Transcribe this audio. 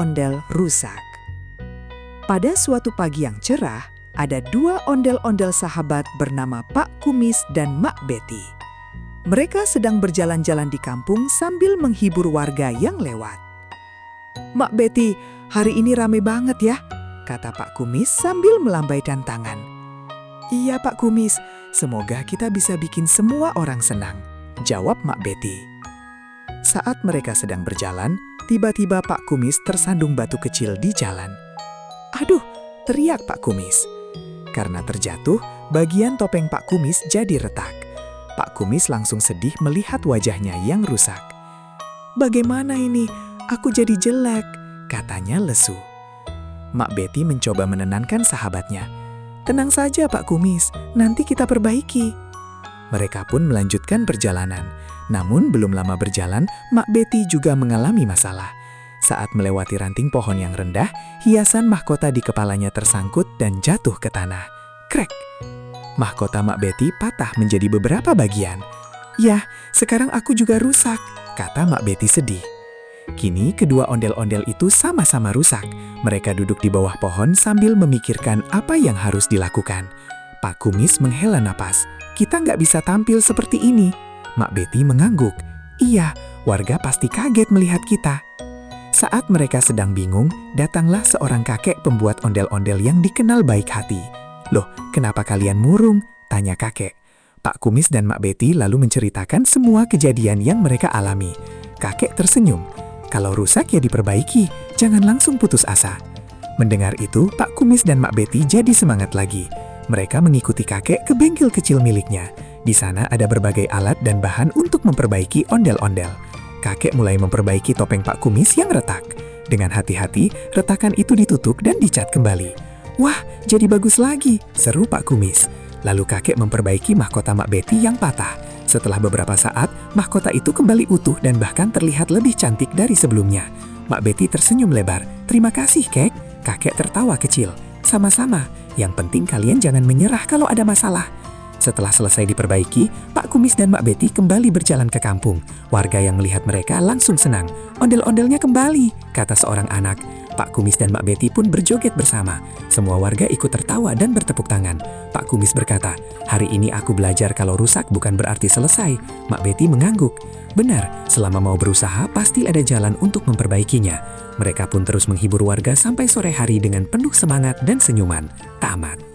ondel-ondel rusak. Pada suatu pagi yang cerah, ada dua ondel-ondel sahabat bernama Pak Kumis dan Mak Betty. Mereka sedang berjalan-jalan di kampung sambil menghibur warga yang lewat. "Mak Betty, hari ini rame banget ya," kata Pak Kumis sambil melambaikan tangan. "Iya Pak Kumis, semoga kita bisa bikin semua orang senang," jawab Mak Betty. Saat mereka sedang berjalan, tiba-tiba Pak Kumis tersandung batu kecil di jalan. "Aduh!" teriak Pak Kumis. Karena terjatuh, bagian topeng Pak Kumis jadi retak. Pak Kumis langsung sedih melihat wajahnya yang rusak. "Bagaimana ini? Aku jadi jelek," katanya lesu. Mak Betty mencoba menenangkan sahabatnya. "Tenang saja Pak Kumis, nanti kita perbaiki." Mereka pun melanjutkan perjalanan. Namun belum lama berjalan, Mak Betty juga mengalami masalah. Saat melewati ranting pohon yang rendah, hiasan mahkota di kepalanya tersangkut dan jatuh ke tanah. Krek! Mahkota Mak Betty patah menjadi beberapa bagian. "Yah, sekarang aku juga rusak," kata Mak Betty sedih. Kini kedua ondel-ondel itu sama-sama rusak. Mereka duduk di bawah pohon sambil memikirkan apa yang harus dilakukan. Pak Kumis menghela napas. "Kita nggak bisa tampil seperti ini." Mak Betty mengangguk. "Iya, warga pasti kaget melihat kita." Saat mereka sedang bingung, datanglah seorang kakek pembuat ondel-ondel yang dikenal baik hati. "Loh, kenapa kalian murung?" tanya kakek. Pak Kumis dan Mak Betty lalu menceritakan semua kejadian yang mereka alami. Kakek tersenyum. "Kalau rusak ya diperbaiki, jangan langsung putus asa." Mendengar itu, Pak Kumis dan Mak Betty jadi semangat lagi. Mereka mengikuti kakek ke bengkel kecil miliknya. Di sana ada berbagai alat dan bahan untuk memperbaiki ondel-ondel. Kakek mulai memperbaiki topeng Pak Kumis yang retak. Dengan hati-hati, retakan itu ditutup dan dicat kembali. "Wah, jadi bagus lagi," seru Pak Kumis. Lalu kakek memperbaiki mahkota Mak Betty yang patah. Setelah beberapa saat, mahkota itu kembali utuh dan bahkan terlihat lebih cantik dari sebelumnya. Mak Betty tersenyum lebar. "Terima kasih, Kek." Kakek tertawa kecil. "Sama-sama. Yang penting kalian jangan menyerah kalau ada masalah." Setelah selesai diperbaiki, Pak Kumis dan Mak Betty kembali berjalan ke kampung. Warga yang melihat mereka langsung senang. "Ondel-ondelnya kembali," kata seorang anak. Pak Kumis dan Mak Betty pun berjoget bersama. Semua warga ikut tertawa dan bertepuk tangan. Pak Kumis berkata, "Hari ini aku belajar kalau rusak bukan berarti selesai." Mak Betty mengangguk. "Benar, selama mau berusaha pasti ada jalan untuk memperbaikinya." Mereka pun terus menghibur warga sampai sore hari dengan penuh semangat dan senyuman. Tamat.